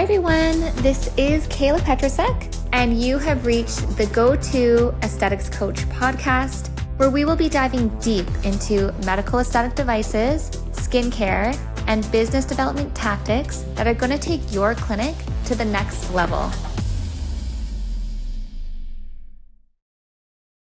everyone, this is Kayla Petrasek, and you have reached the Go-To Aesthetics Coach podcast, where we will be diving deep into medical aesthetic devices, skincare, and business development tactics that are going to take your clinic to the next level.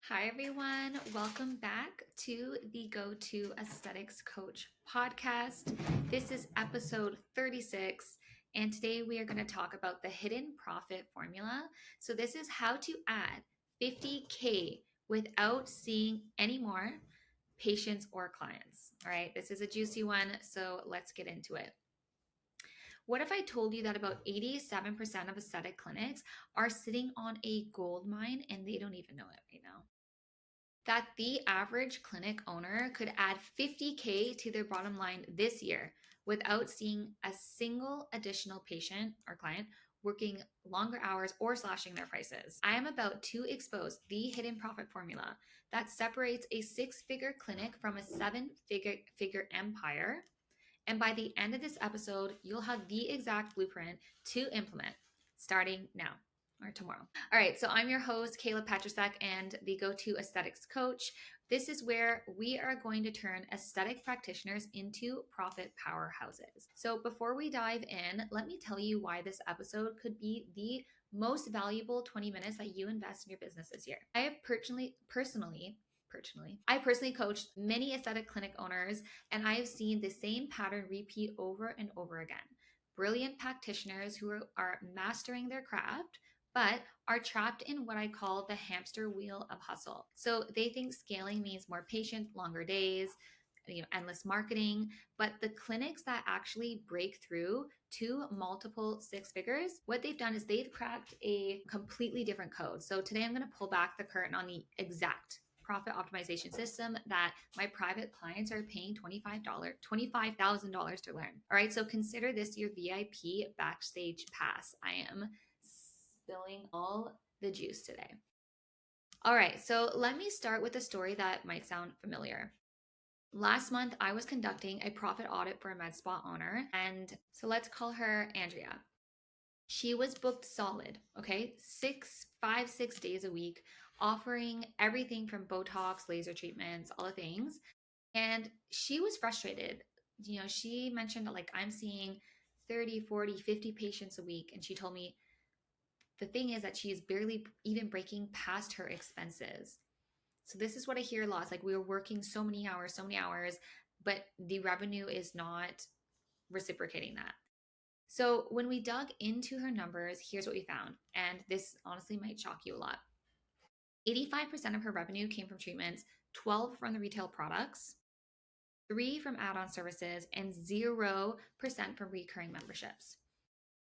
Hi everyone, welcome back to the Go-To Aesthetics Coach podcast. This is episode 36. And today we are going to talk about the hidden profit formula. So this is how to add 50K without seeing any more patients or clients. All right, this is a juicy one, so let's get into it. What if I told you that about 87% of aesthetic clinics are sitting on a gold mine and they don't even know it right now? That the average clinic owner could add 50K to their bottom line this year without seeing a single additional patient or client, working longer hours, or slashing their prices. I am about to expose the hidden profit formula that separates a six-figure clinic from a seven-figure empire. And by the end of this episode, you'll have the exact blueprint to implement starting now or tomorrow. All right, so I'm your host, Kayla Petrasek, and the Go-To Aesthetics Coach. This is where we are going to turn aesthetic practitioners into profit powerhouses. So before we dive in, let me tell you why this episode could be the most valuable 20 minutes that you invest in your business this year. I have personally coached many aesthetic clinic owners, and I have seen the same pattern repeat over and over again. Brilliant practitioners who are mastering their craft, but are trapped in what I call the hamster wheel of hustle. So they think scaling means more patients, longer days, endless marketing. But the clinics that actually break through to multiple six figures, what they've done is they've cracked a completely different code. So today I'm going to pull back the curtain on the exact profit optimization system that my private clients are paying $25,000 to learn. All right, so consider this your VIP backstage pass. I am spilling all the juice today. All right, so let me start with a story that might sound familiar. Last month, I was conducting a profit audit for a med spa owner, and so let's call her Andrea. She was booked solid, okay? 6 days a week, offering everything from Botox, laser treatments, all the things. And she was frustrated. She mentioned like, I'm seeing 30, 40, 50 patients a week. And she told me the thing is that she is barely even breaking past her expenses. So this is what I hear a lot. It's like, we are working so many hours, but the revenue is not reciprocating that. So when we dug into her numbers, here's what we found. And this honestly might shock you a lot. 85% of her revenue came from treatments, 12 from the retail products, 3 from add-on services, and 0% from recurring memberships.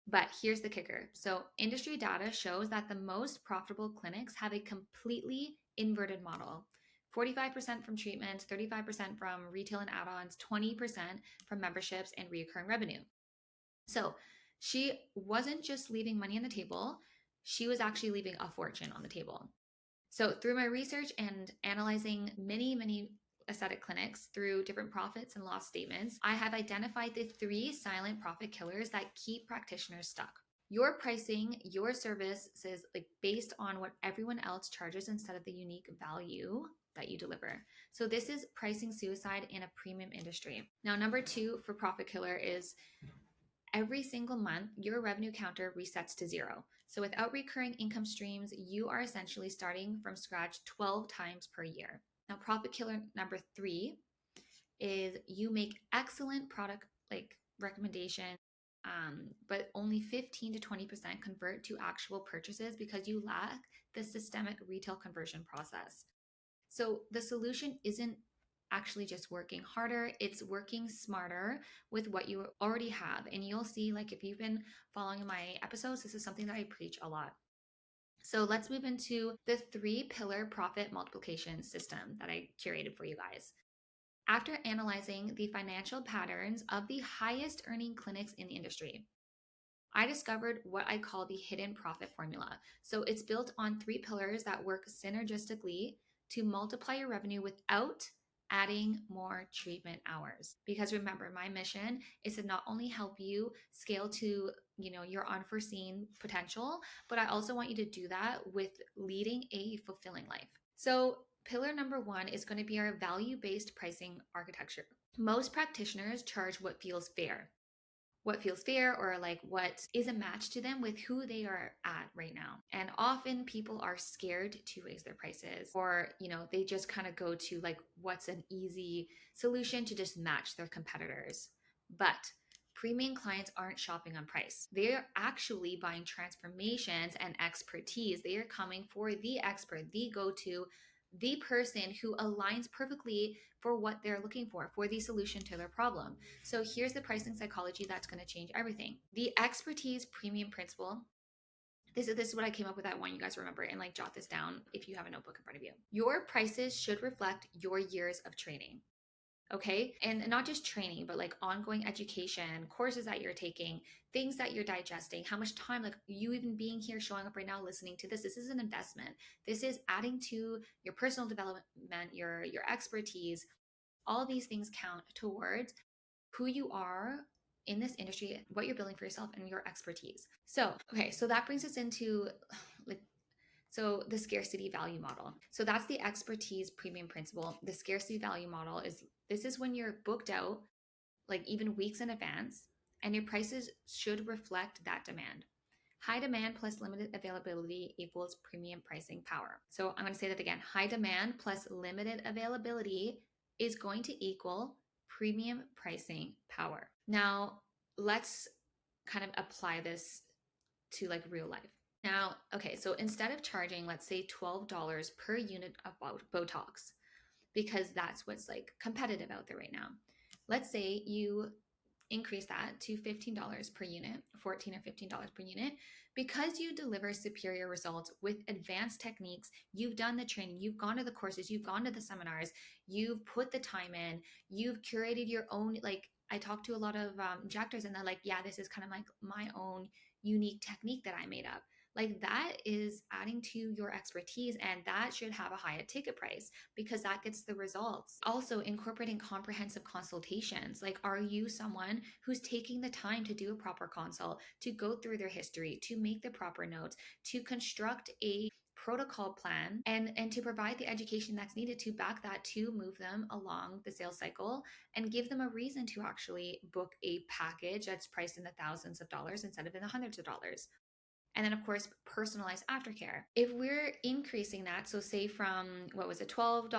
But here's the kicker. So industry data shows that the most profitable clinics have a completely inverted model. 45% from treatments, 35% from retail and add-ons, 20% from memberships and recurring revenue. So she wasn't just leaving money on the table, she was actually leaving a fortune on the table. So through my research and analyzing many aesthetic clinics through different profits and loss statements, I have identified the 3 silent profit killers that keep practitioners stuck. Your pricing, your services, like based on what everyone else charges instead of the unique value that you deliver. So this is pricing suicide in a premium industry. Now, number 2 for profit killer is every single month, your revenue counter resets to 0. So without recurring income streams, you are essentially starting from scratch 12 times per year. Now, profit killer number 3 is you make excellent product recommendation, but only 15 to 20% convert to actual purchases because you lack the systemic retail conversion process. So the solution isn't actually just working harder, it's working smarter with what you already have. And you'll see, like, if you've been following my episodes, this is something that I preach a lot. So let's move into the 3-pillar profit multiplication system that I curated for you guys. After analyzing the financial patterns of the highest earning clinics in the industry, I discovered what I call the hidden profit formula. So it's built on 3 pillars that work synergistically to multiply your revenue without adding more treatment hours. Because remember, my mission is to not only help you scale to, your unforeseen potential, but I also want you to do that with leading a fulfilling life. So pillar number 1 is going to be our value-based pricing architecture. Most practitioners charge what feels fair, or like what is a match to them with who they are at right now. And often people are scared to raise their prices, or they just kind of go to like what's an easy solution to just match their competitors. But premium clients aren't shopping on price. They're actually buying transformations and expertise. They are coming for the expert, the go-to, the person who aligns perfectly for what they're looking for the solution to their problem. So here's the pricing psychology that's going to change everything. The expertise premium principle. This is what I came up with. I want you guys to remember and like jot this down if you have a notebook in front of you. Your prices should reflect your years of training. Okay. And not just training, but like ongoing education, courses that you're taking, things that you're digesting, how much time, like you even being here, showing up right now, listening to this. This is an investment. This is adding to your personal development, your expertise. All these things count towards who you are in this industry, what you're building for yourself, and your expertise. So, okay, so that brings us into like, so the scarcity value model. So that's the expertise premium principle. The scarcity value model is when you're booked out like even weeks in advance, and your prices should reflect that demand. High demand plus limited availability equals premium pricing power. So I'm going to say that again. High demand plus limited availability is going to equal premium pricing power. Now, let's kind of apply this to like real life. Now, okay, so instead of charging, let's say $12 per unit of Botox, because that's what's like competitive out there right now. Let's say you increase that to $15 per unit, $14 or $15 per unit, because you deliver superior results with advanced techniques. You've done the training, you've gone to the courses, you've gone to the seminars, you've put the time in, you've curated your own, like I talk to a lot of injectors and they're like, yeah, this is kind of like my own unique technique that I made up. Like that is adding to your expertise, and that should have a higher ticket price because that gets the results. Also, incorporating comprehensive consultations. Like, are you someone who's taking the time to do a proper consult, to go through their history, to make the proper notes, to construct a protocol plan, and to provide the education that's needed to back that, to move them along the sales cycle and give them a reason to actually book a package that's priced in the thousands of dollars instead of in the hundreds of dollars. And then, of course, personalized aftercare. If we're increasing that, so say from what was it, $12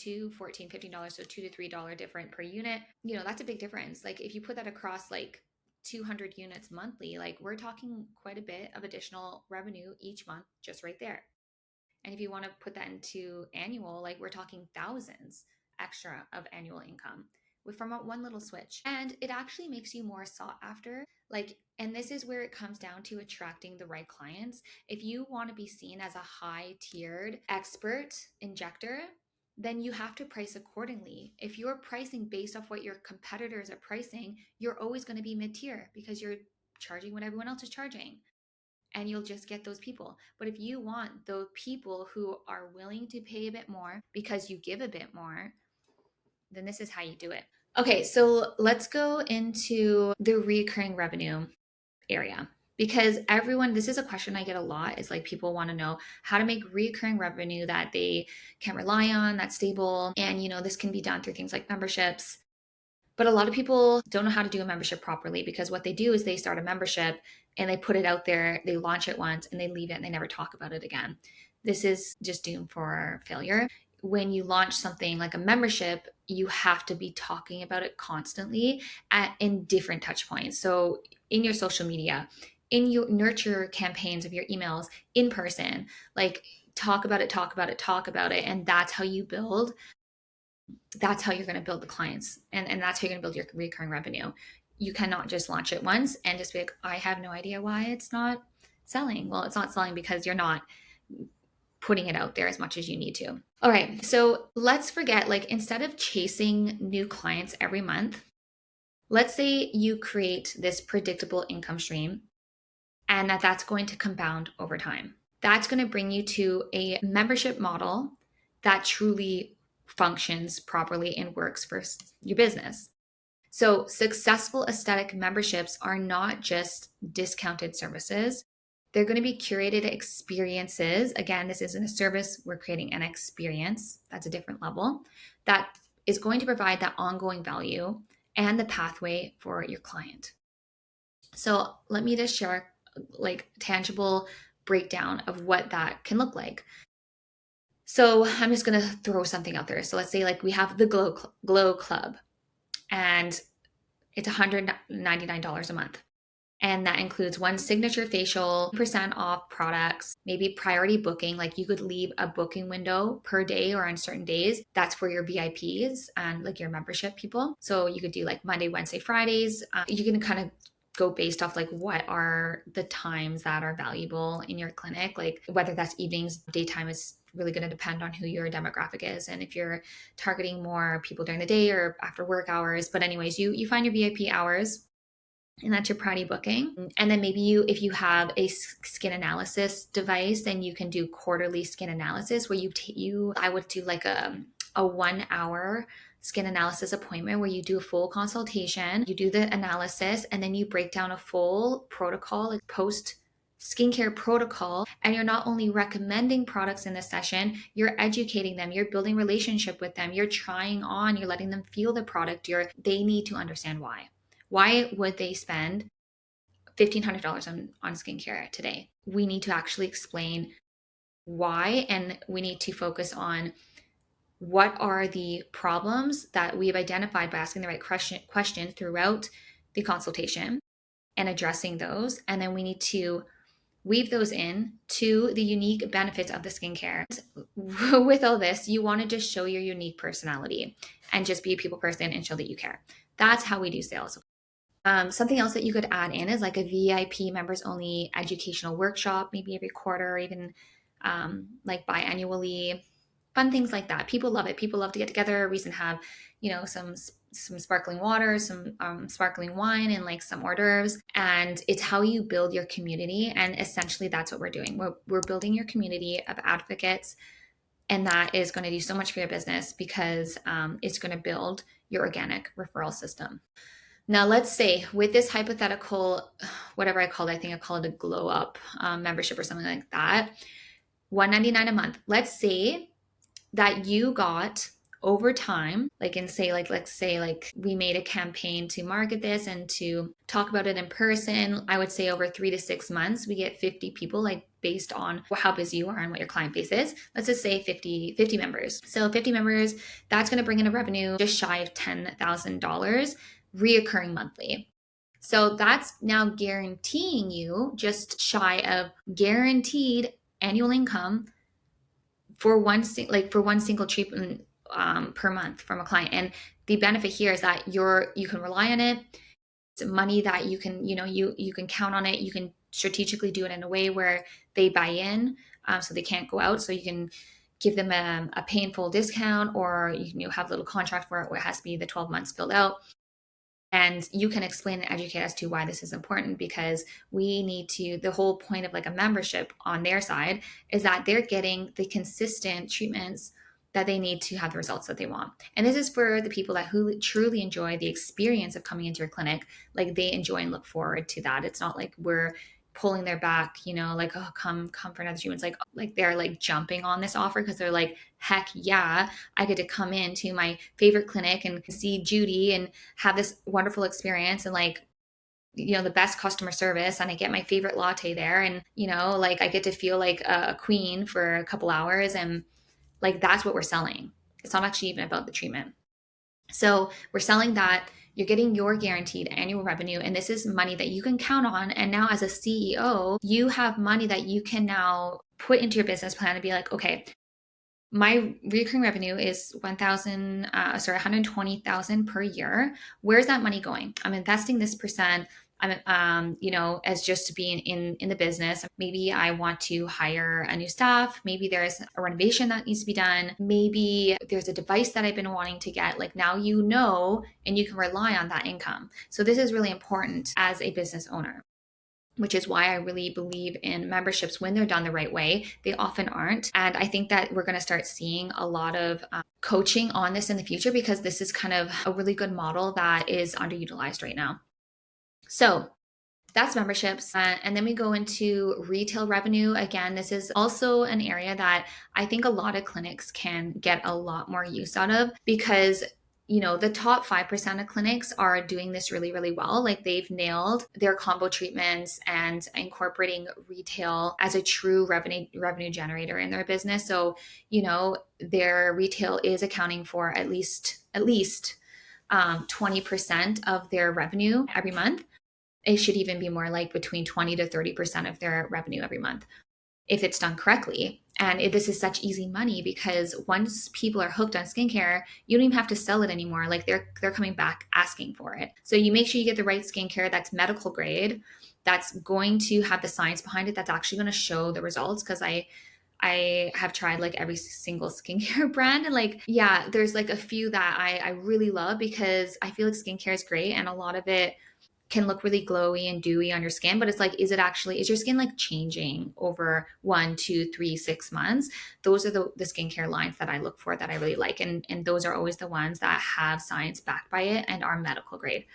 to $14, $15, so $2 to $3 different per unit, that's a big difference. Like if you put that across like 200 units monthly, like we're talking quite a bit of additional revenue each month just right there. And if you want to put that into annual, like we're talking thousands extra of annual income from one little switch. And it actually makes you more sought after. Like, and this is where it comes down to attracting the right clients. If you want to be seen as a high tiered expert injector, then you have to price accordingly. If you're pricing based off what your competitors are pricing, you're always going to be mid tier because you're charging what everyone else is charging, and you'll just get those people. But if you want the people who are willing to pay a bit more because you give a bit more, then this is how you do it. Okay, so let's go into the recurring revenue area, because this is a question I get a lot, is like people want to know how to make recurring revenue that they can rely on, that's stable. And this can be done through things like memberships. But a lot of people don't know how to do a membership properly, because what they do is they start a membership and they put it out there, they launch it once and they leave it and they never talk about it again. This is just doomed for failure. When you launch something like a membership, you have to be talking about it constantly in different touch points. So in your social media, in your nurture campaigns of your emails, in person, like talk about it, talk about it, talk about it. And that's how you build that's how you're going to build the clients, and that's how you're going to build your recurring revenue. You cannot just launch it once and just be like, I have no idea why it's not selling. Well, it's not selling because you're not putting it out there as much as you need to. All right, so let's forget, like, instead of chasing new clients every month, let's say you create this predictable income stream and that's going to compound over time. That's going to bring you to a membership model that truly functions properly and works for your business. So successful aesthetic memberships are not just discounted services. They're going to be curated experiences. Again, this isn't a service. We're creating an experience. That's a different level that is going to provide that ongoing value and the pathway for your client. So let me just share like tangible breakdown of what that can look like. So I'm just going to throw something out there. So let's say like we have the Glow Club, and it's $199 a month. And that includes one signature facial, percent off products, maybe priority booking. Like you could leave a booking window per day or on certain days. That's for your VIPs and like your membership people. So you could do like Monday, Wednesday, Fridays. You can kind of go based off like what are the times that are valuable in your clinic, like whether that's evenings, daytime is really going to depend on who your demographic is and if you're targeting more people during the day or after work hours. But anyways, you find your VIP hours, and that's your priority booking. And then maybe if you have a skin analysis device, then you can do quarterly skin analysis where I would do like a 1 hour skin analysis appointment where you do a full consultation, you do the analysis, and then you break down a full protocol, like post skincare protocol. And you're not only recommending products in the session, you're educating them, you're building relationship with them, you're trying on, you're letting them feel the product. They need to understand why. Why would they spend $1,500 on skincare today? We need to actually explain why, and we need to focus on what are the problems that we've identified by asking the right questions throughout the consultation and addressing those. And then we need to weave those in to the unique benefits of the skincare. With all this, you want to just show your unique personality and just be a people person and show that you care. That's how we do sales. Something else that you could add in is like a VIP members only educational workshop, maybe every quarter or even like biannually. Fun things like that. People love it. People love to get together. We can have, some sparkling water, some sparkling wine, and like some hors d'oeuvres. And it's how you build your community. And essentially, that's what we're doing. We're building your community of advocates, and that is going to do so much for your business because it's going to build your organic referral system. Now, let's say with this hypothetical, whatever I called, I think I called it a glow up membership or something like that, $199 a month. Let's say that you got over time, like in say, like let's say like we made a campaign to market this and to talk about it in person. I would say over 3 to 6 months, we get 50 people, like based on how busy you are and what your client base is. Let's just say 50 members. So 50 members, that's going to bring in a revenue just shy of $10,000 reoccurring monthly. So that's now guaranteeing you just shy of guaranteed annual income for one single treatment per month from a client. And the benefit here is that you can rely on it. It's money that you can you can count on it. You can strategically do it in a way where they buy in, so they can't go out. So you can give them a painful discount, or you can have a little contract where it has to be the 12 months filled out. And you can explain and educate as to why this is important, because the whole point of like a membership on their side is that they're getting the consistent treatments that they need to have the results that they want. And this is for the people who truly enjoy the experience of coming into your clinic. Like they enjoy and look forward to that. It's not like we're pulling their back, like, oh, come for another treatment. It's like they're like jumping on this offer because they're like, heck yeah, I get to come into my favorite clinic and see Judy and have this wonderful experience and like, the best customer service, and I get my favorite latte there, and like I get to feel like a queen for a couple hours, and like that's what we're selling. It's not actually even about the treatment. So we're selling that you're getting your guaranteed annual revenue, and this is money that you can count on. And now as a CEO, you have money that you can now put into your business plan and be like, okay, my recurring revenue is 120,000 per year. Where's that money going? I'm investing this percent. I'm, as just being in the business. Maybe I want to hire a new staff. Maybe there's a renovation that needs to be done. Maybe there's a device that I've been wanting to get. Like now, and you can rely on that income. So this is really important as a business owner. which is why I really believe in memberships when they're done the right way. They often aren't. And I think that we're going to start seeing a lot of coaching on this in the future, because this is kind of a really good model that is underutilized right now. So that's memberships. And then we go into retail revenue. Again, this is also an area that I think a lot of clinics can get a lot more use out of, because the top 5% of clinics are doing this really, really well. Like, they've nailed their combo treatments and incorporating retail as a true revenue generator in their business. So, their retail is accounting for at least 20% of their revenue every month. It should even be more like between 20 to 30% of their revenue every month, if it's done correctly. And this is such easy money, because once people are hooked on skincare, you don't even have to sell it anymore. Like, they're coming back asking for it. So you make sure you get the right skincare that's medical grade, that's going to have the science behind it, that's actually going to show the results. Because I have tried like every single skincare brand, and like, yeah, there's like a few that I really love, because I feel like skincare is great, and a lot of it can look really glowy and dewy on your skin, but it's like, is your skin like changing over 1, 2, 3, 6 months? Those are the skincare lines that I look for, that I really like. And those are always the ones that have science backed by it and are medical grade.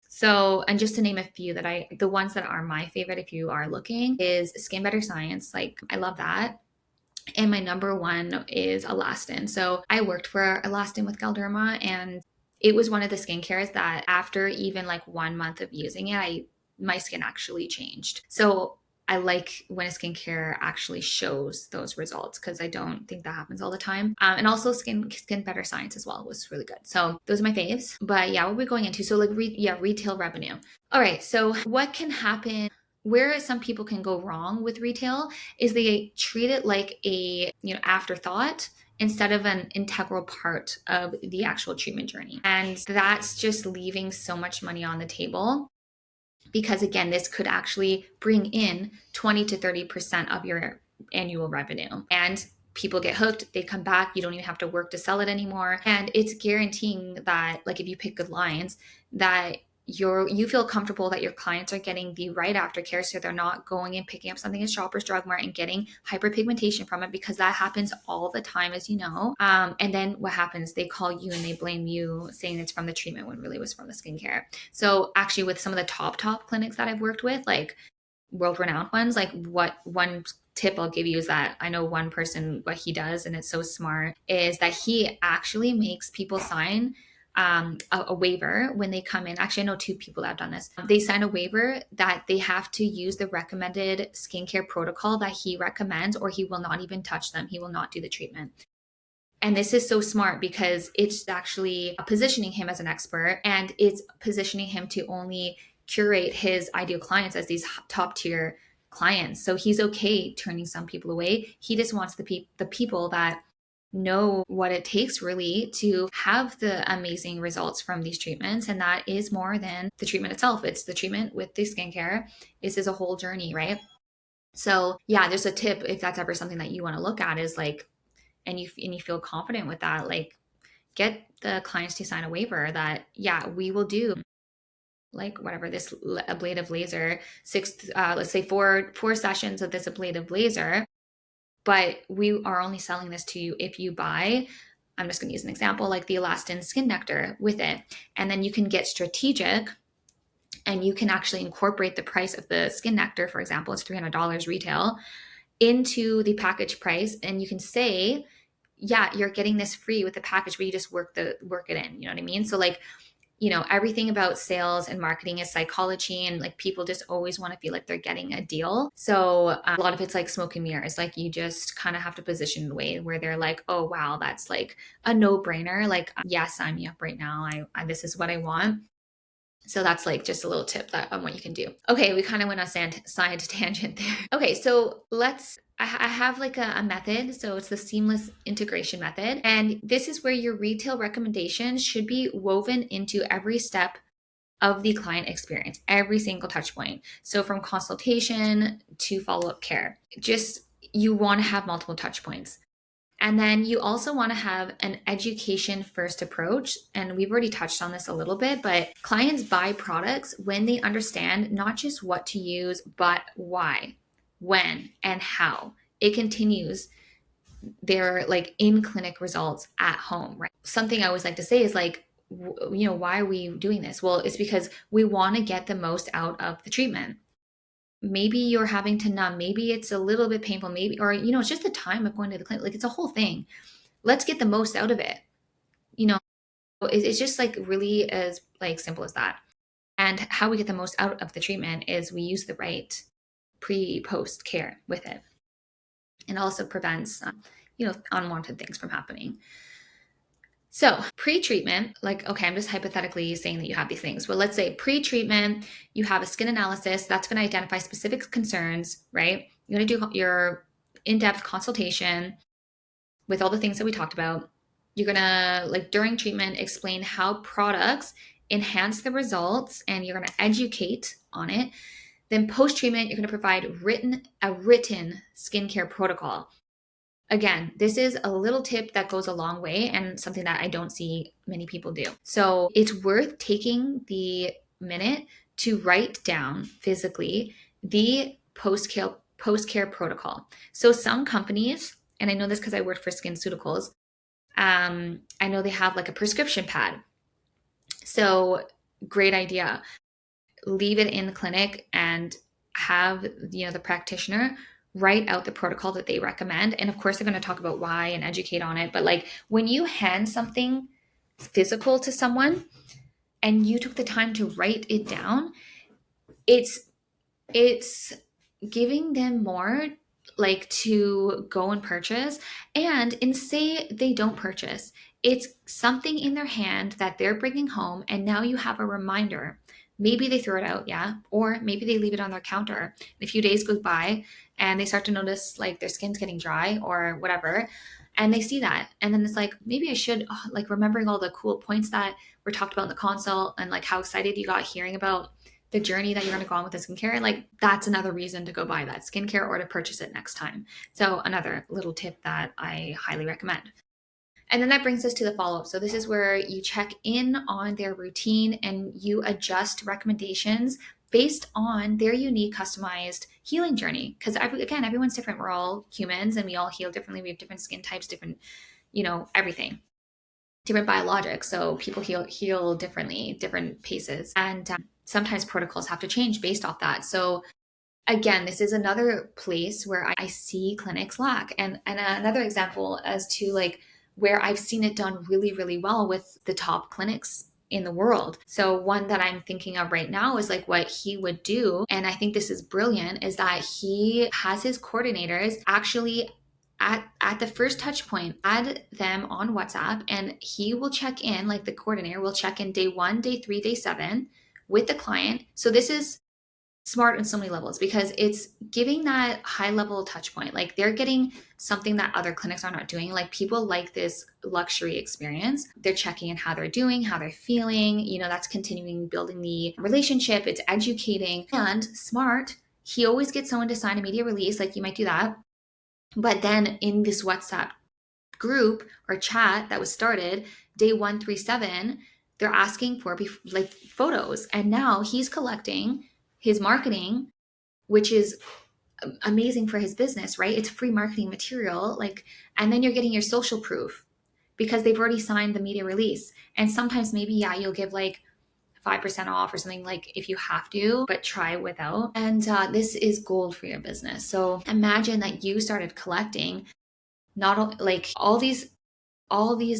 So, and just to name a few the ones that are my favorite, if you are looking, is Skin Better Science. Like, I love that. And my number one is Elastin. So I worked for Elastin with Galderma, and it was one of the skincares that after even like 1 month of using it, my skin actually changed. So I like when a skincare actually shows those results, because I don't think that happens all the time. And also Skin Better Science as well was really good. So those are my faves. But yeah, what are we going into? So like retail revenue. All right. So what can happen? Where some people can go wrong with retail is they treat it like a afterthought instead of an integral part of the actual treatment journey. And that's just leaving so much money on the table, because again, this could actually bring in 20 to 30% of your annual revenue. And people get hooked, they come back, you don't even have to work to sell it anymore. And it's guaranteeing that, like, if you pick good lines, that you feel comfortable that your clients are getting the right aftercare, so they're not going and picking up something at Shoppers Drug Mart and getting hyperpigmentation from it, because that happens all the time, as you know. And then what happens? They call you and they blame you, saying it's from the treatment when really was from the skincare. So actually, with some of the top clinics that I've worked with, like world-renowned ones, like, what one tip I'll give you is that I know one person, what he does, and it's so smart, is that he actually makes people sign a waiver when they come in. Actually, I know 2 people that have done this. They sign a waiver that they have to use the recommended skincare protocol that he recommends, or he will not even touch them. He will not do the treatment. And this is so smart, because it's actually positioning him as an expert, and it's positioning him to only curate his ideal clients as these top tier clients. So he's okay turning some people away. He just wants the people that know what it takes really to have the amazing results from these treatments. And that is more than the treatment itself. It's the treatment with the skincare. This is a whole journey, right? So yeah, there's a tip, if that's ever something that you want to look at, is like, and you feel confident with that, like, get the clients to sign a waiver that, yeah, we will do like whatever, this ablative laser, let's say four sessions of this ablative laser, but we are only selling this to you if you buy, I'm just going to use an example, like the Elastin Skin Nectar with it. And then you can get strategic, and you can actually incorporate the price of the Skin Nectar, for example, it's $300 retail, into the package price. And you can say, yeah, you're getting this free with the package, but you just work it in. You know what I mean? So like, everything about sales and marketing is psychology, and like, people just always want to feel like they're getting a deal. So a lot of it's like smoke and mirrors. Like, you just kind of have to position in a way where they're like, oh wow, that's like a no-brainer. Like, yeah, sign me up right now. I this is what I want. So that's like just a little tip on what you can do. Okay, we kind of went on side tangent there. Okay, so I have like a method. So it's the seamless integration method. And this is where your retail recommendations should be woven into every step of the client experience, every single touch point. So from consultation to follow-up care, just, you want to have multiple touch points. And then you also want to have an education first approach. And we've already touched on this a little bit, but clients buy products when they understand not just what to use, but why, when, and how. It continues their like in clinic results at home, right? Something I always like to say is like, why are we doing this? Well, it's because we want to get the most out of the treatment. Maybe you're having to numb, maybe it's a little bit painful, maybe, or, it's just the time of going to the clinic. Like it's a whole thing. Let's get the most out of it. You know, it's just like really as like simple as that. And how we get the most out of the treatment is we use the right pre-post care with it. And also prevents, unwanted things from happening. So pre-treatment, like, okay, I'm just hypothetically saying that you have these things. Well, let's say pre-treatment, you have a skin analysis that's going to identify specific concerns, right? You're going to do your in-depth consultation with all the things that we talked about. You're going to, like, during treatment, explain how products enhance the results, and you're going to educate on it. Then post-treatment, you're going to provide a written skincare protocol. Again, this is a little tip that goes a long way and something that I don't see many people do. So it's worth taking the minute to write down physically the post-care protocol. So some companies, and I know this because I worked for SkinCeuticals, I know they have like a prescription pad. So great idea. Leave it in the clinic and have the practitioner write out the protocol that they recommend. And of course, they're going to talk about why and educate on it. But like when you hand something physical to someone and you took the time to write it down, it's giving them more like to go and purchase. And say they don't purchase, it's something in their hand that they're bringing home, and now you have a reminder. Maybe they throw it out, yeah, or maybe they leave it on their counter. A few days go by and they start to notice like their skin's getting dry or whatever, and they see that, and then it's like, maybe I should, like, remembering all the cool points that were talked about in the consult and like how excited you got hearing about the journey that you're going to go on with the skincare. Like that's another reason to go buy that skincare or to purchase it next time. So another little tip that I highly recommend. And then that brings us to the follow-up. So this is where you check in on their routine and you adjust recommendations based on their unique customized healing journey. Because again, everyone's different. We're all humans and we all heal differently. We have different skin types, different, everything, different biologics. So people heal differently, different paces. And sometimes protocols have to change based off that. So again, this is another place where I see clinics lack. And another example as to like where I've seen it done really, really well with the top clinics in the world. So one that I'm thinking of right now is like what he would do. And I think this is brilliant, is that he has his coordinators actually at the first touch point, add them on WhatsApp, and he will check in, like the coordinator will check in day 1, day 3, day 7 with the client. So this is smart on so many levels because it's giving that high level touch point. Like they're getting something that other clinics are not doing. Like people like this luxury experience. They're checking in how they're doing, how they're feeling. That's continuing building the relationship. It's educating. And smart, he always gets someone to sign a media release. Like you might do that. But then in this WhatsApp group or chat that was started, day 137, they're asking for like photos. And now he's collecting his marketing, which is amazing for his business, right? It's free marketing material. Like, and then you're getting your social proof because they've already signed the media release. And sometimes maybe, yeah, you'll give like 5% off or something, like if you have to, but try without. And this is gold for your business. So imagine that you started collecting not like all these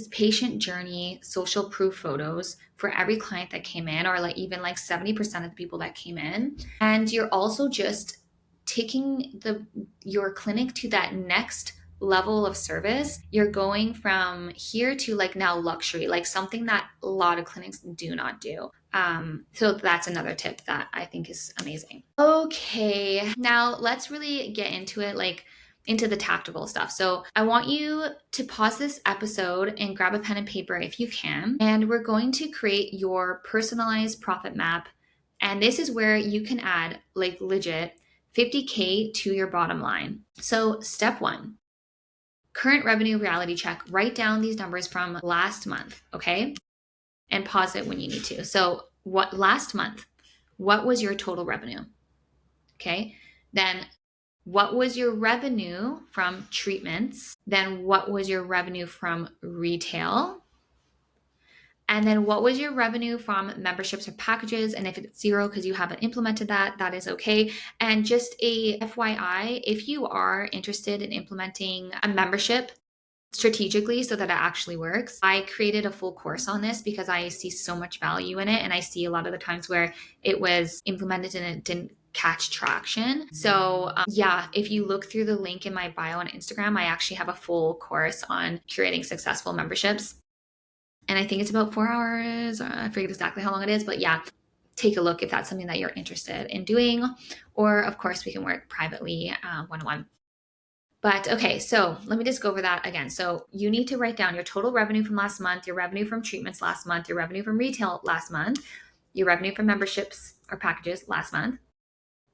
patient journey social proof photos for every client that came in, or like even like 70% of the people that came in. And you're also just taking your clinic to that next level of service. You're going from here to like now luxury, like something that a lot of clinics do not do. So that's another tip that I think is amazing. Okay, now let's really get into it, like into the tactical stuff. So I want you to pause this episode and grab a pen and paper if you can. And we're going to create your personalized profit map. And this is where you can add like legit 50K to your bottom line. So step 1, current revenue reality check. Write down these numbers from last month, okay? And pause it when you need to. So, what last month? What was your total revenue? Okay. Then, what was your revenue from treatments? Then, what was your revenue from retail? And then what was your revenue from memberships or packages? And if it's zero because you haven't implemented that, that is okay. And just a FYI, if you are interested in implementing a membership strategically so that it actually works, I created a full course on this because I see so much value in it. And I see a lot of the times where it was implemented and it didn't catch traction. So yeah, if you look through the link in my bio on Instagram, I actually have a full course on curating successful memberships. And I think it's about 4 hours. I forget exactly how long it is, but yeah, take a look if that's something that you're interested in doing. Or of course, we can work privately one-on-one. But okay, so let me just go over that again. So you need to write down your total revenue from last month, your revenue from treatments last month, your revenue from retail last month, your revenue from memberships or packages last month,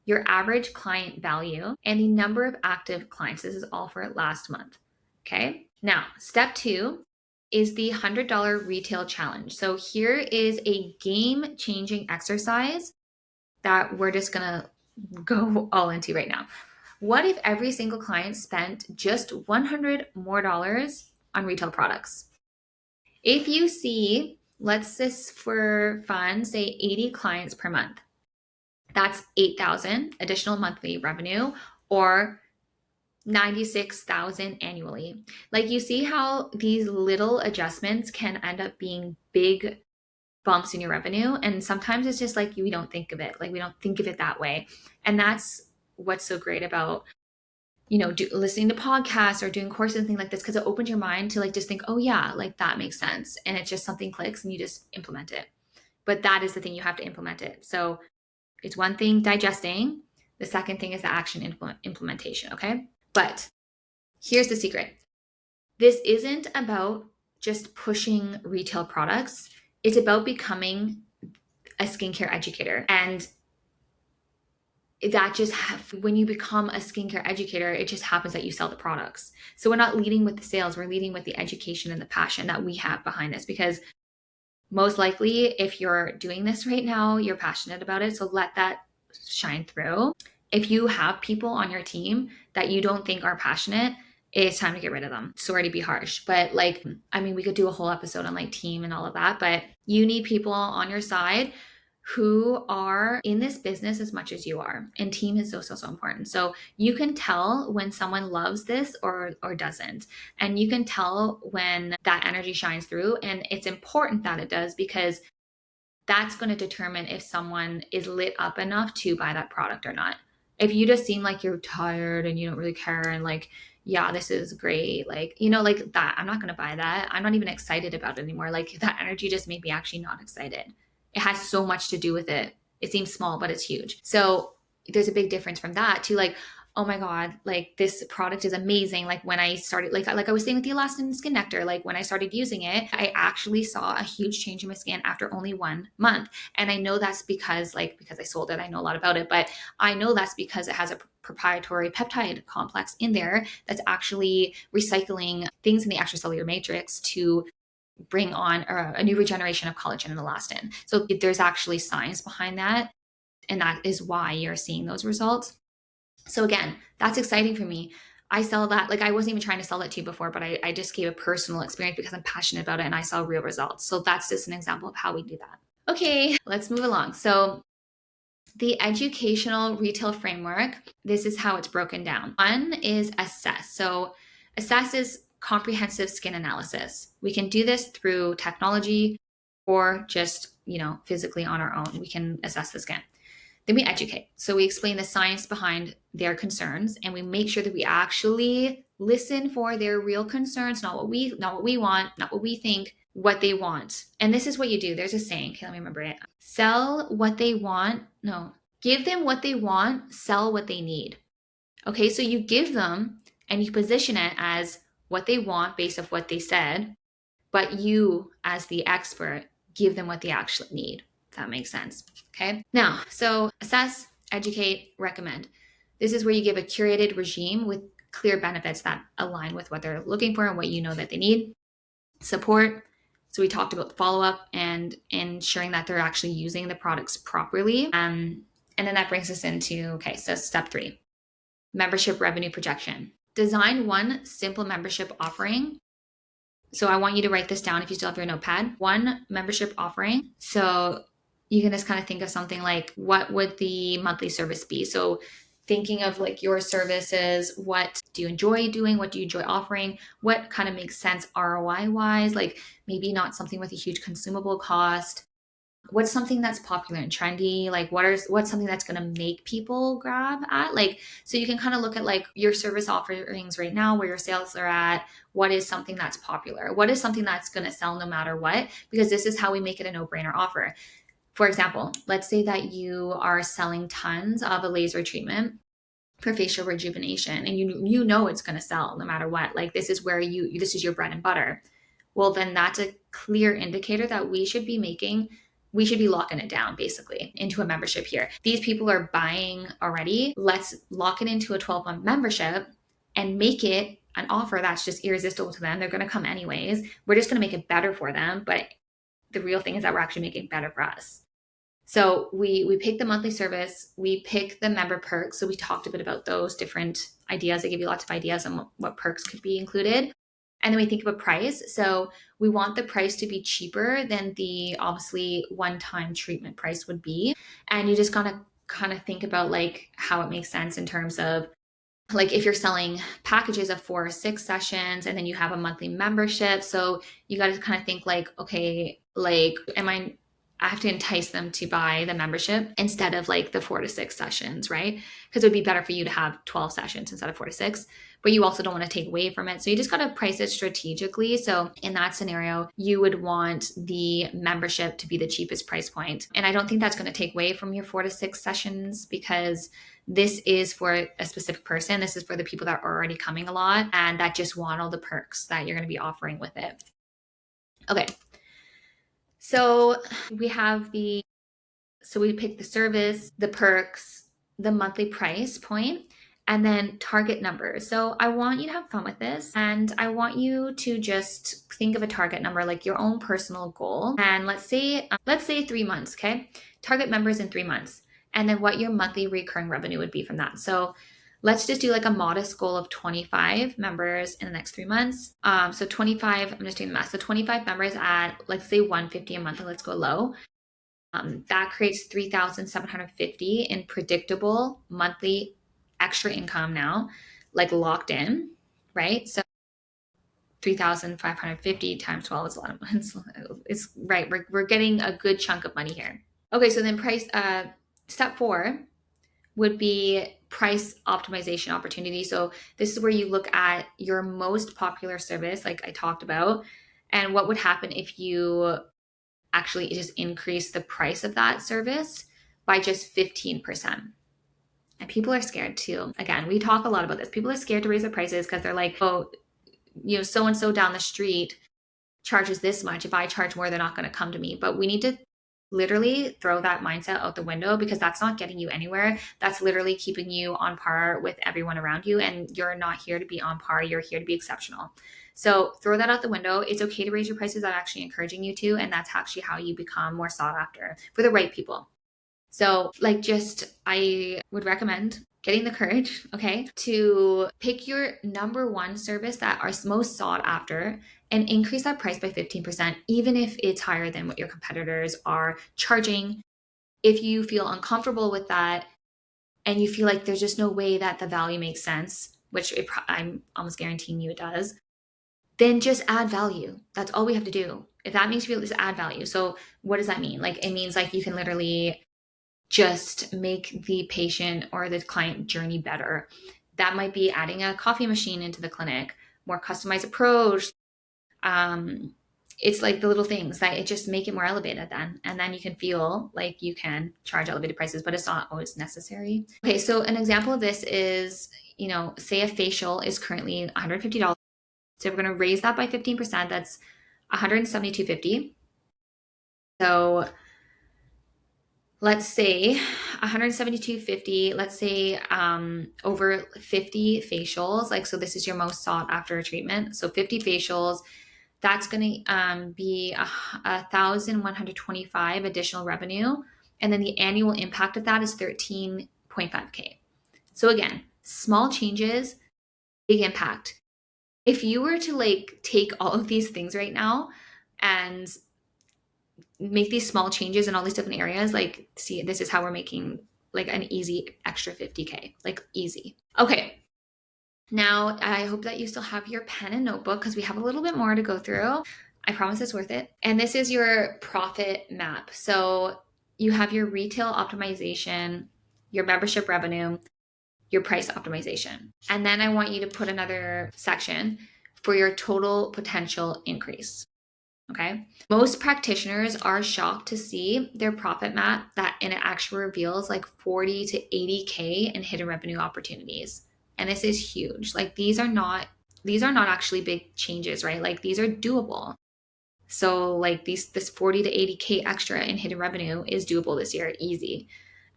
your average client value, and the number of active clients. This is all for last month. Okay. Now, step 2 is the $100 retail challenge. So here is a game-changing exercise that we're just going to go all into right now. What if every single client spent just $100 more on retail products? If you see, let's just for fun, say 80 clients per month, that's 8,000 additional monthly revenue or 96,000 annually. Like you see how these little adjustments can end up being big bumps in your revenue. And sometimes it's just like, we don't think of it. Like we don't think of it that way. And that's what's so great about, listening to podcasts or doing courses and things like this, because it opens your mind to like, just think, oh yeah, like that makes sense. And it's just something clicks and you just implement it. But that is the thing, you have to implement it. So it's one thing digesting. The second thing is the action implementation. Okay. But here's the secret. This isn't about just pushing retail products. It's about becoming a skincare educator. And that just when you become a skincare educator, it just happens that you sell the products. So we're not leading with the sales, we're leading with the education and the passion that we have behind this, because most likely if you're doing this right now, you're passionate about it. So let that shine through. If you have people on your team that you don't think are passionate, it's time to get rid of them. Sorry to be harsh, but we could do a whole episode on like team and all of that, but you need people on your side who are in this business as much as you are. And team is so, so, so important. So you can tell when someone loves this or doesn't. And you can tell when that energy shines through. And it's important that it does, because that's going to determine if someone is lit up enough to buy that product or not. If you just seem like you're tired and you don't really care and like, yeah, this is great, like that, I'm not going to buy that. I'm not even excited about it anymore. Like that energy just made me actually not excited. It has so much to do with it. It seems small, but it's huge. So there's a big difference from that to like, oh my God, like this product is amazing. Like when I started, like I was saying with the elastin skin nectar, like when I started using it, I actually saw a huge change in my skin after only 1 month. And I know that's because I sold it, I know a lot about it, but I know that's because it has a proprietary peptide complex in there that's actually recycling things in the extracellular matrix to bring on a new regeneration of collagen and elastin. So there's actually science behind that. And that is why you're seeing those results. So again, that's exciting for me. I sell that. Like I wasn't even trying to sell that to you before, but I just gave a personal experience because I'm passionate about it and I saw real results. So that's just an example of how we do that. Okay, let's move along. So the educational retail framework, this is how it's broken down. One is assess. So assess is comprehensive skin analysis. We can do this through technology or just, physically on our own. We can assess the skin. Then we educate. So we explain the science behind their concerns and we make sure that we actually listen for their real concerns, not what we want, not what we think, what they want. And this is what you do. There's a saying. Okay, let me remember it. Sell what they want. No, give them what they want, sell what they need. Okay, so you give them and you position it as what they want based off what they said, but you as the expert give them what they actually need. If that makes sense. Okay. Now, so assess, educate, recommend. This is where you give a curated regime with clear benefits that align with what they're looking for and what you know that they need. Support. So we talked about the follow-up and ensuring that they're actually using the products properly. And then that brings us into, okay, so step 3, membership revenue projection. Design one simple membership offering. So I want you to write this down if you still have your notepad. One membership offering. So you can just kind of think of something like, what would the monthly service be? So thinking of like your services, what do you enjoy doing? What do you enjoy offering? What kind of makes sense ROI wise? Like maybe not something with a huge consumable cost. What's something that's popular and trendy? Like what's something that's going to make people grab at? Like, so you can kind of look at like your service offerings right now, where your sales are at. What is something that's popular? What is something that's going to sell no matter what? Because this is how we make it a no-brainer offer. For example, let's say that you are selling tons of a laser treatment for facial rejuvenation, and you know it's going to sell no matter what. Like this is where this is your bread and butter. Well, then that's a clear indicator that we should be locking it down basically into a membership here. These people are buying already. Let's lock it into a 12-month membership and make it an offer that's just irresistible to them. They're going to come anyways. We're just going to make it better for them. But the real thing is that we're actually making it better for us. So we pick the monthly service, we pick the member perks. So we talked a bit about those different ideas. I give you lots of ideas on what perks could be included. And then we think of a price. So we want the price to be cheaper than the obviously one-time treatment price would be. And you just gotta kind of think about like how it makes sense in terms of like if you're selling packages of 4 or 6 sessions and then you have a monthly membership. So you got to kind of think like, okay, like I have to entice them to buy the membership instead of like the 4 to 6 sessions, right? Because it would be better for you to have 12 sessions instead of 4 to 6, but you also don't want to take away from it. So you just got to price it strategically. So in that scenario, you would want the membership to be the cheapest price point. And I don't think that's going to take away from your 4 to 6 sessions, because this is for a specific person. This is for the people that are already coming a lot and that just want all the perks that you're going to be offering with it. Okay. So we pick the service, the perks, the monthly price point, and then target numbers. So I want you to have fun with this, and I want you to just think of a target number, like your own personal goal. And let's say 3 months, okay? Target members in 3 months, and then what your monthly recurring revenue would be from that. So let's just do like a modest goal of 25 members in the next 3 months. So 25, I'm just doing the math. So 25 members at, let's say 150 a month, and let's go low. That creates 3,750 in predictable monthly extra income now, like locked in, right? So 3,550 times 12 is a lot of money. It's right. We're getting a good chunk of money here. Okay, so then step 4 would be price optimization opportunity. So this is where you look at your most popular service, like I talked about, and what would happen if you actually just increase the price of that service by just 15%. And people are scared too. Again, we talk a lot about this. People are scared to raise their prices because they're like, oh, so-and-so down the street charges this much. If I charge more, they're not going to come to me. But we need to literally throw that mindset out the window, because that's not getting you anywhere. That's literally keeping you on par with everyone around you. And you're not here to be on par. You're here to be exceptional. So throw that out the window. It's okay to raise your prices. I'm actually encouraging you to. And that's actually how you become more sought after for the right people. So I would recommend getting the courage, okay, to pick your number one service that are most sought after and increase that price by 15%, even if it's higher than what your competitors are charging. If you feel uncomfortable with that and you feel like there's just no way that the value makes sense, which I'm almost guaranteeing you it does, then just add value. That's all we have to do. If that makes you feel, just add value. So what does that mean? Like, it means like you can literally just make the patient or the client journey better. That might be adding a coffee machine into the clinic, more customized approach. It's like the little things that it just make it more elevated then. And then you can feel like you can charge elevated prices, but it's not always necessary. Okay, so an example of this is, say a facial is currently $150. So we're going to raise that by 15%. That's $172.50. So let's say 172.50, let's say over 50 facials. Like, so this is your most sought after treatment. So 50 facials, that's going to be 1,125 additional revenue. And then the annual impact of that is 13.5K. So again, small changes, big impact. If you were to like take all of these things right now and make these small changes in all these different areas, like, see, this is how we're making like an easy extra 50K, like easy. Okay. Now, I hope that you still have your pen and notebook because we have a little bit more to go through. I promise it's worth it. And this is your profit map. So you have your retail optimization, your membership revenue, your price optimization. And then I want you to put another section for your total potential increase. Okay. Most practitioners are shocked to see their profit map that and it actually reveals like 40 to 80K in hidden revenue opportunities. And this is huge. Like these are not actually big changes, right? Like these are doable. So like this 40 to 80K extra in hidden revenue is doable this year, easy.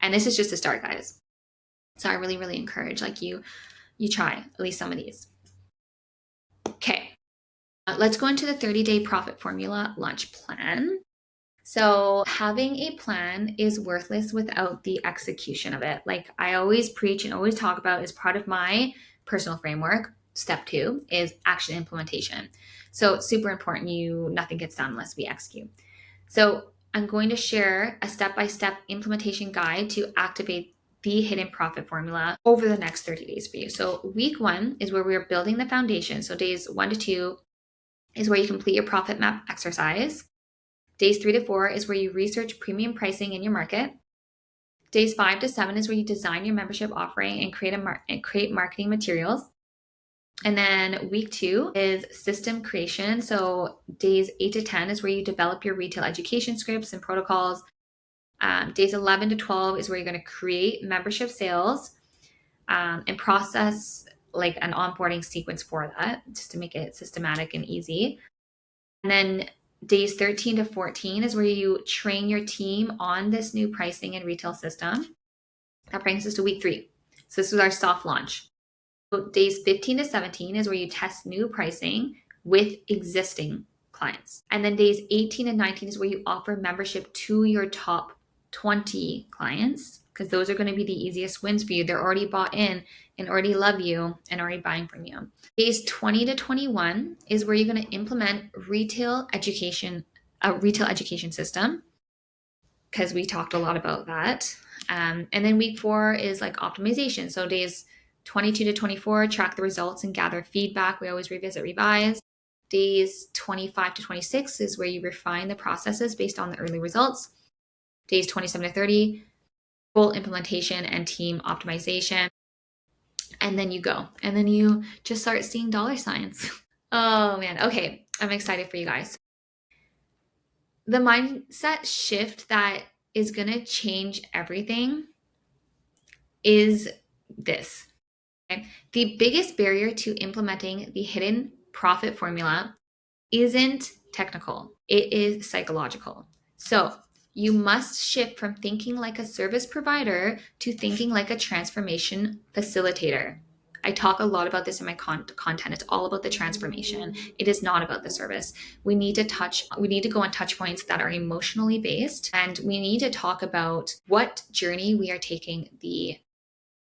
And this is just a start, guys. So I really, really encourage like you try at least some of these. Okay. Let's go into the 30-day profit formula launch plan. So having a plan is worthless without the execution of it. Like I always preach and always talk about as part of my personal framework, step 2 is action implementation. So it's super important. Nothing gets done unless we execute. So I'm going to share a step-by-step implementation guide to activate the hidden profit formula over the next 30 days for you. So week 1 is where we are building the foundation. So days 1 to 2 is where you complete your profit map exercise. Days 3 to 4 is where you research premium pricing in your market. Days 5 to 7 is where you design your membership offering and create marketing materials. And then week 2 is system creation. So days 8 to 10 is where you develop your retail education scripts and protocols. Days 11 to 12 is where you're going to create membership sales and process like an onboarding sequence for that, just to make it systematic and easy. And then days 13 to 14 is where you train your team on this new pricing and retail system. That brings us to week 3. So this is our soft launch. So days 15 to 17 is where you test new pricing with existing clients. And then days 18 and 19 is where you offer membership to your top 20 clients, because those are going to be the easiest wins for you. They're already bought in and already love you and already buying from you. Days 20 to 21 is where you're going to implement a retail education system, because we talked a lot about that. And then week 4 is like optimization. So days 22 to 24, track the results and gather feedback. We always revisit, revise. Days 25 to 26 is where you refine the processes based on the early results. Days 27 to 30, full implementation and team optimization. And then you go. And then you just start seeing dollar signs. Oh man. Okay. I'm excited for you guys. The mindset shift that is going to change everything is this. Okay? The biggest barrier to implementing the hidden profit formula isn't technical, it is psychological. So you must shift from thinking like a service provider to thinking like a transformation facilitator. I talk a lot about this in my content. It's all about the transformation. It is not about the service. We need to go on touch points that are emotionally based, and we need to talk about what journey we are taking the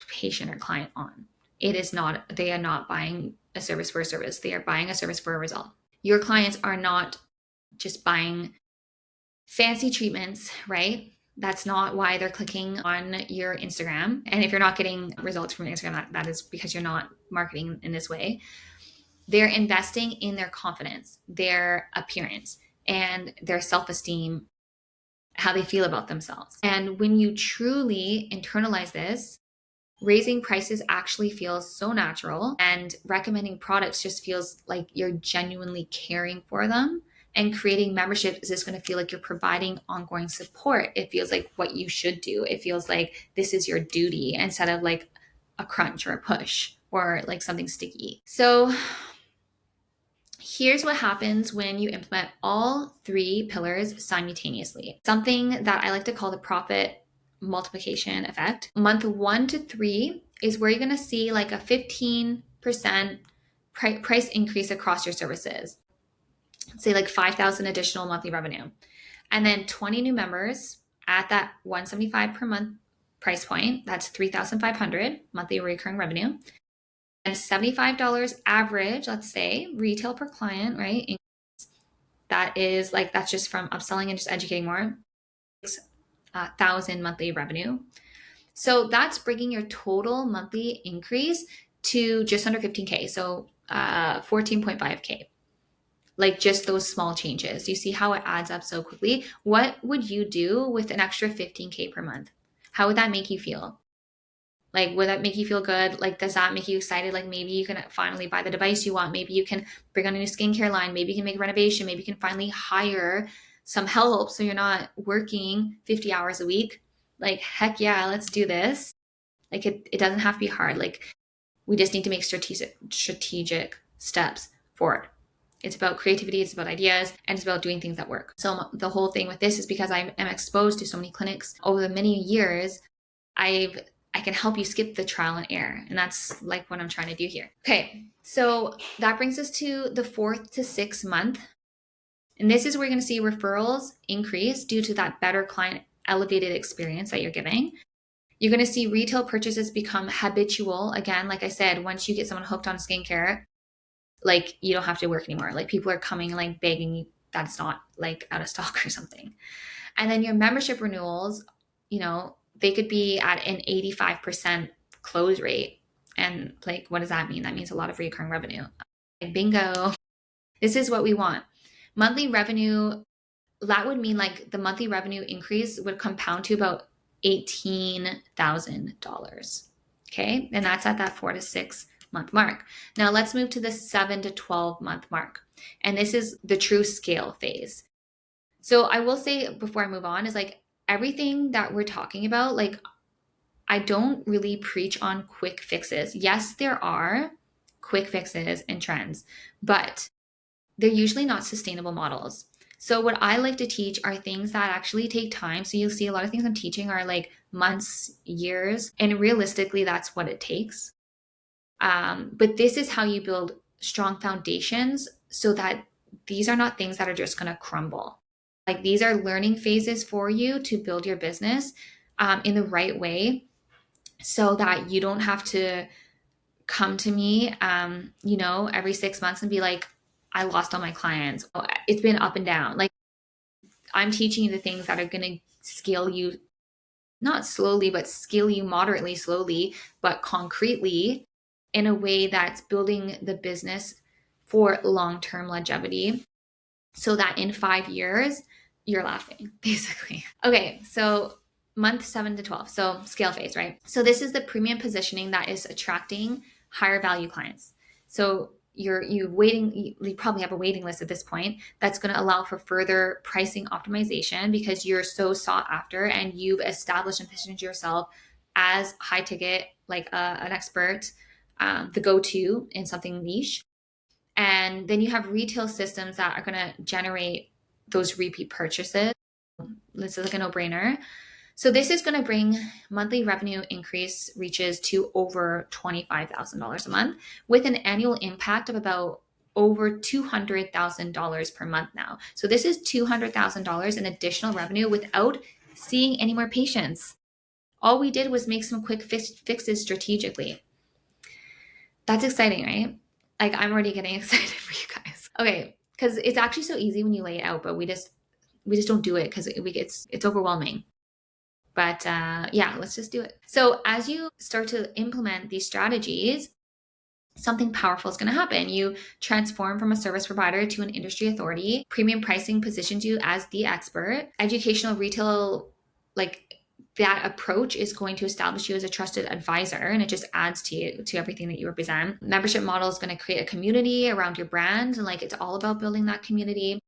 patient or client on. They are not buying a service for a service. They are buying a service for a result. Your clients are not just buying fancy treatments, right? That's not why they're clicking on your Instagram. And if you're not getting results from Instagram, that is because you're not marketing in this way. They're investing in their confidence, their appearance, and their self-esteem, how they feel about themselves. And when you truly internalize this, raising prices actually feels so natural, and recommending products just feels like you're genuinely caring for them. And creating membership is just going to feel like you're providing ongoing support. It feels like what you should do. It feels like this is your duty instead of like a crunch or a push or like something sticky. So Here's what happens when you implement all three pillars simultaneously. Something that I like to call the profit multiplication effect. Month 1 to 3 is where you're going to see like a 15% price increase across your services. Say like 5,000 additional monthly revenue. And then 20 new members at that 175 per month price point. That's 3,500 monthly recurring revenue. And $75 average, let's say, retail per client, right? That's just from upselling and just educating more. 6,000 monthly revenue. So that's bringing your total monthly increase to just under 15K. So 14.5K. Like just those small changes. You see how it adds up so quickly? What would you do with an extra 15K per month? How would that make you feel? Like, would that make you feel good? Like, does that make you excited? Like, maybe you can finally buy the device you want. Maybe you can bring on a new skincare line. Maybe you can make a renovation. Maybe you can finally hire some help so you're not working 50 hours a week. Like, heck yeah, let's do this. Like, it doesn't have to be hard. Like, we just need to make strategic steps forward. It's about creativity, it's about ideas, and it's about doing things that work. So the whole thing with this is because I am exposed to so many clinics over the many years, I can help you skip the trial and error. And that's like what I'm trying to do here. Okay, so that brings us to the 4th to 6th month. And this is where you're going to see referrals increase due to that better client elevated experience that you're giving. You're going to see retail purchases become habitual. Again, like I said, once you get someone hooked on skincare, like you don't have to work anymore. Like people are coming and like begging you that it's not like out of stock or something. And then your membership renewals, they could be at an 85% close rate. And like, what does that mean? That means a lot of recurring revenue. Like, bingo. This is what we want. Monthly revenue, that would mean like the monthly revenue increase would compound to about $18,000. Okay. And that's at that 4 to 6 month mark. Now let's move to the 7 to 12 month mark. And this is the true scale phase. So I will say before I move on is like everything that we're talking about, like I don't really preach on quick fixes. Yes, there are quick fixes and trends, but they're usually not sustainable models. So what I like to teach are things that actually take time. So you'll see a lot of things I'm teaching are like months, years, and realistically, that's what it takes. But this is how you build strong foundations so that these are not things that are just going to crumble. Like these are learning phases for you to build your business in the right way so that you don't have to come to me, every 6 months and be like, I lost all my clients. It's been up and down. Like I'm teaching you the things that are going to scale you, not slowly, but scale you moderately slowly, but concretely in a way that's building the business for long-term longevity so that in 5 years, you're laughing, basically. Okay, so month 7 to 12. So scale phase, right? So this is the premium positioning that is attracting higher value clients. So you probably have a waiting list at this point that's going to allow for further pricing optimization because you're so sought after and you've established and positioned yourself as high ticket, like an expert, the go-to in something niche. And then you have retail systems that are going to generate those repeat purchases. This is like a no-brainer. So this is going to bring monthly revenue increase reaches to over $25,000 a month with an annual impact of about over $200,000 per month now. So this is $200,000 in additional revenue without seeing any more patients. All we did was make some quick fixes strategically. That's exciting, right? Like I'm already getting excited for you guys. Okay, because it's actually so easy when you lay it out, but we just don't do it because it's overwhelming. But yeah, let's just do it. So as you start to implement these strategies, something powerful is going to happen. You transform from a service provider to an industry authority. Premium pricing positions you as the expert. Educational retail, like that approach is going to establish you as a trusted advisor, and it just adds to everything that you represent. Membership model is going to create a community around your brand, and like it's all about building that community.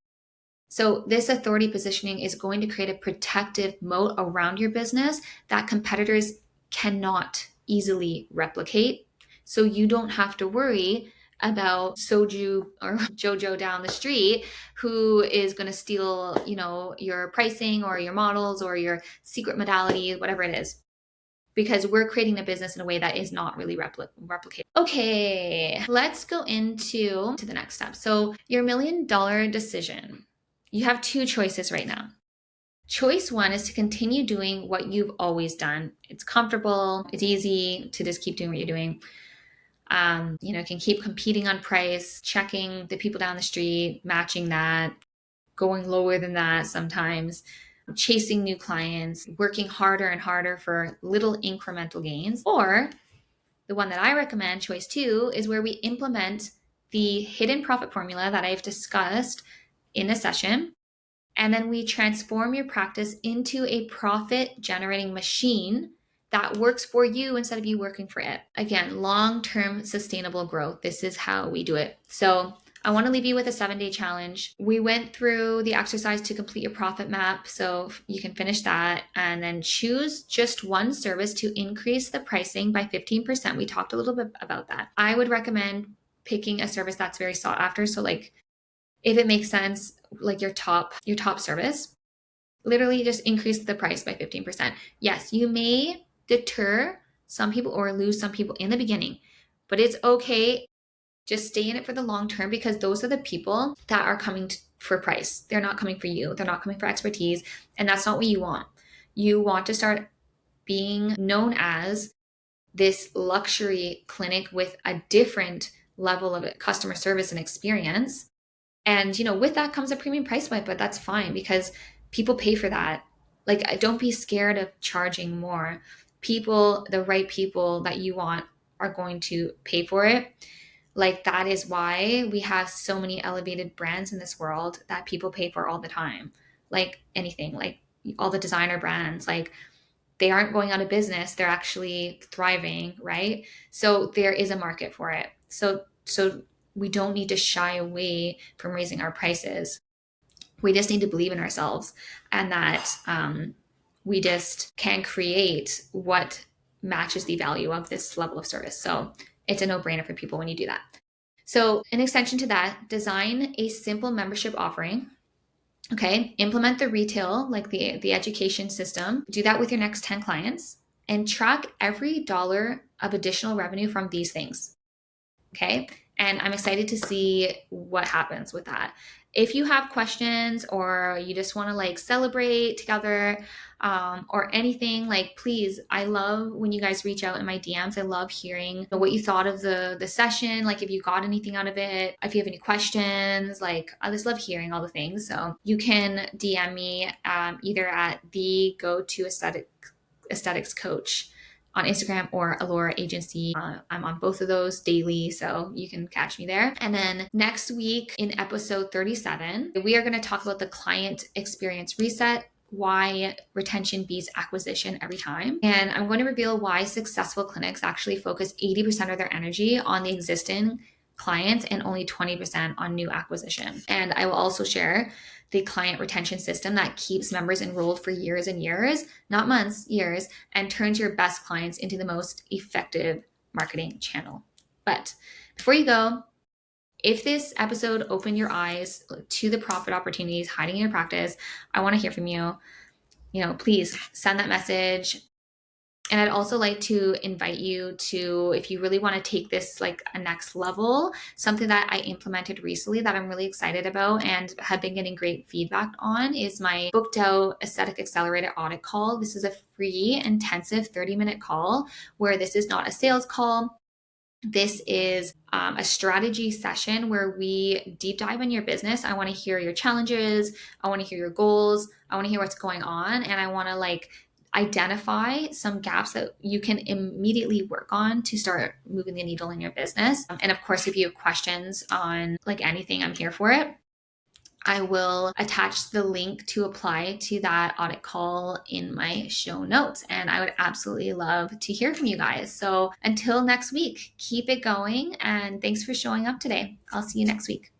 So this authority positioning is going to create a protective moat around your business that competitors cannot easily replicate. So you don't have to worry about Soju or Jojo down the street who is going to steal, your pricing or your models or your secret modality, whatever it is, because we're creating a business in a way that is not really replicate. Okay, let's go into the next step. So your $1 million decision. You have two choices right now. Choice one is to continue doing what you've always done. It's comfortable, it's easy to just keep doing what you're doing. Can keep competing on price, checking the people down the street, matching that, going lower than that sometimes, chasing new clients, working harder and harder for little incremental gains. Or the one that I recommend, choice two, is where we implement the hidden profit formula that I've discussed in the session. And then we transform your practice into a profit generating machine that works for you instead of you working for it. Again, long-term sustainable growth. This is how we do it. So I want to leave you with a 7-day challenge. We went through the exercise to complete your profit map. So you can finish that and then choose just one service to increase the pricing by 15%. We talked a little bit about that. I would recommend picking a service that's very sought after. So like if it makes sense, like your top service, literally just increase the price by 15%. Yes, you may deter some people or lose some people in the beginning, but it's okay. Just stay in it for the long term, because those are the people that are coming for price. They're not coming for you. They're not coming for expertise. And that's not what you want. You want to start being known as this luxury clinic with a different level of customer service and experience. And, with that comes a premium price point, but that's fine because people pay for that. Like, don't be scared of charging more. People, the right people that you want, are going to pay for it. Like, that is why we have so many elevated brands in this world that people pay for all the time. Like anything, like all the designer brands, like they aren't going out of business. They're actually thriving, right? So there is a market for it. So we don't need to shy away from raising our prices. We just need to believe in ourselves, and that we just can create what matches the value of this level of service. So it's a no-brainer for people when you do that. So in extension to that, design a simple membership offering. Okay, implement the retail, like the education system. Do that with your next 10 clients and track every dollar of additional revenue from these things. Okay. And I'm excited to see what happens with that. If you have questions or you just want to like celebrate together or anything, like please, I love when you guys reach out in my DMs. I love hearing what you thought of the session. Like if you got anything out of it, if you have any questions, like I just love hearing all the things. So you can DM me either at the Go to Aesthetics Coach on Instagram or Allura Agency. I'm on both of those daily, so you can catch me there. And then next week in episode 37, we are going to talk about the client experience reset, why retention beats acquisition every time. And I'm going to reveal why successful clinics actually focus 80% of their energy on the existing clients and only 20% on new acquisition. And I will also share the client retention system that keeps members enrolled for years and years, not months, years, and turns your best clients into the most effective marketing channel. But before you go, if this episode opened your eyes to the profit opportunities hiding in your practice, I want to hear from you. Please send that message. And I'd also like to invite you to, if you really want to take this like a next level, something that I implemented recently that I'm really excited about and have been getting great feedback on is my booked out Aesthetic Accelerator audit call. This is a free, intensive 30-minute call where this is not a sales call. This is a strategy session where we deep dive in your business. I want to hear your challenges. I want to hear your goals. I want to hear what's going on. And I want to identify some gaps that you can immediately work on to start moving the needle in your business. And of course, if you have questions on anything, I'm here for it. I will attach the link to apply to that audit call in my show notes. And I would absolutely love to hear from you guys. So until next week, keep it going. And thanks for showing up today. I'll see you next week.